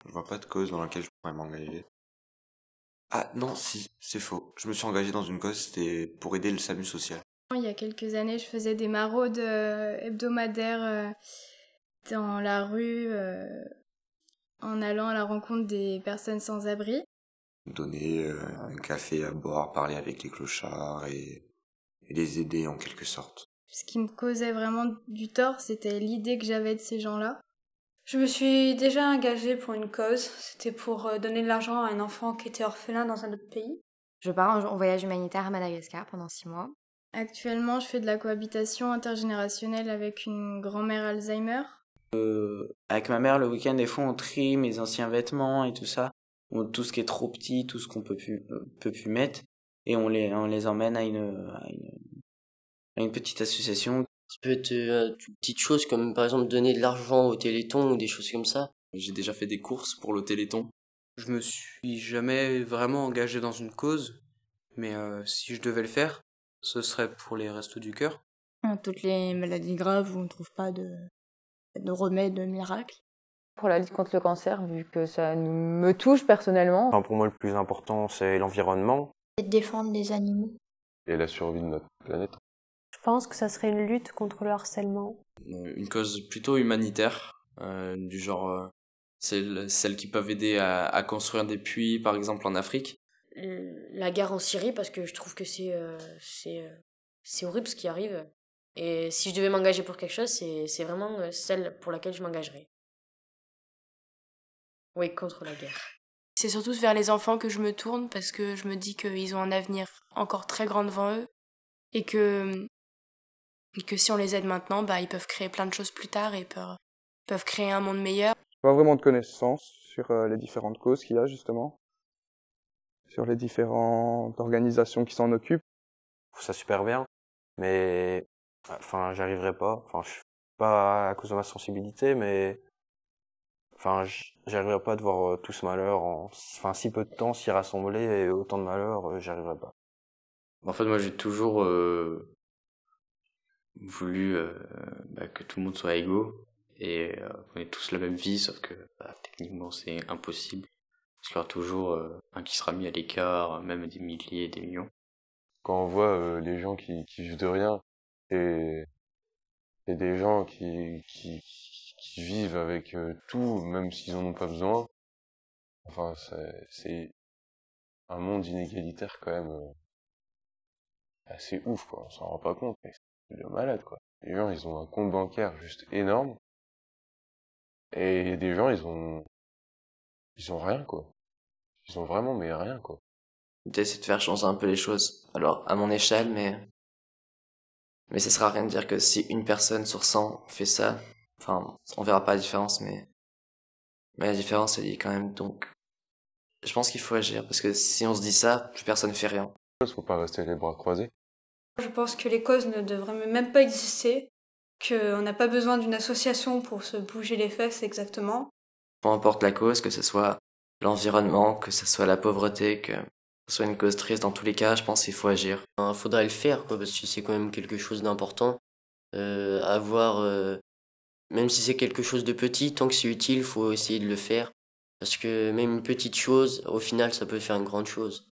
Je vois pas de cause dans laquelle je pourrais m'engager. Ah non, si, c'est faux. Je me suis engagé dans une cause, c'était pour aider le SAMU social. Il y a quelques années, je faisais des maraudes hebdomadaires dans la rue en allant à la rencontre des personnes sans abri. Donner un café à boire, parler avec les clochards et les aider en quelque sorte. Ce qui me causait vraiment du tort, c'était l'idée que j'avais de ces gens-là. Je me suis déjà engagée pour une cause. C'était pour donner de l'argent à un enfant qui était orphelin dans un autre pays. Je pars en voyage humanitaire à Madagascar pendant 6 mois. Actuellement, je fais de la cohabitation intergénérationnelle avec une grand-mère Alzheimer. Avec ma mère, le week-end, des fois, on trie mes anciens vêtements et tout ça. Tout ce qui est trop petit, tout ce qu'on peut plus mettre. Et on les emmène à une petite association. Ça peut être une petite chose comme par exemple donner de l'argent au Téléthon ou des choses comme ça. J'ai déjà fait des courses pour le Téléthon. Je me suis jamais vraiment engagé dans une cause, mais si je devais le faire, ce serait pour les Restos du Cœur. Toutes les maladies graves où on ne trouve pas de remède miracle. Pour la lutte contre le cancer, vu que ça me touche personnellement. Enfin, pour moi, le plus important, c'est l'environnement. Et défendre les animaux. Et la survie de notre planète. Je pense que ça serait une lutte contre le harcèlement. Une cause plutôt humanitaire, du genre celles qui peuvent aider à construire des puits, par exemple en Afrique. La guerre en Syrie, parce que je trouve que c'est horrible ce qui arrive. Et si je devais m'engager pour quelque chose, c'est vraiment celle pour laquelle je m'engagerais. Oui, contre la guerre. C'est surtout vers les enfants que je me tourne parce que je me dis qu'ils ont un avenir encore très grand devant eux et que si on les aide maintenant, ils peuvent créer plein de choses plus tard et peuvent créer un monde meilleur. Pas vraiment de connaissances sur les différentes causes qu'il y a justement, sur les différentes organisations qui s'en occupent. Je trouve ça super bien, mais j'y arriverai pas. Je suis pas à cause de ma sensibilité, mais j'arriverai pas à voir tout ce malheur en si peu de temps, s'y rassembler et autant de malheur, j'y arriverai pas. En fait, moi, j'ai toujours voulu que tout le monde soit égaux et qu'on ait tous la même vie, sauf que techniquement, c'est impossible. Parce qu'il y aura toujours un qui sera mis à l'écart, même des milliers, des millions. Quand on voit les gens qui vivent de rien et des gens qui vivent avec tout, même s'ils en ont pas besoin, c'est un monde inégalitaire quand même assez ouf, quoi. On s'en rend pas compte, mais c'est de malade, quoi. Les gens, ils ont un compte bancaire juste énorme, et des gens, ils ont rien, quoi. Ils ont vraiment, mais rien, quoi. L'idée, c'est de faire changer un peu les choses. Alors, à mon échelle, mais ça sert à rien de dire que si une personne sur 100 fait ça, on verra pas la différence, mais la différence, elle est quand même, donc, je pense qu'il faut agir, parce que si on se dit ça, plus personne fait rien. Il faut pas rester les bras croisés. Je pense que les causes ne devraient même pas exister, qu'on n'a pas besoin d'une association pour se bouger les fesses exactement. Peu importe la cause, que ce soit l'environnement, que ce soit la pauvreté, que ce soit une cause triste, dans tous les cas, je pense qu'il faut agir. Faudrait le faire, quoi, parce que c'est quand même quelque chose d'important. Même si c'est quelque chose de petit, tant que c'est utile, faut essayer de le faire. Parce que même une petite chose, au final, ça peut faire une grande chose.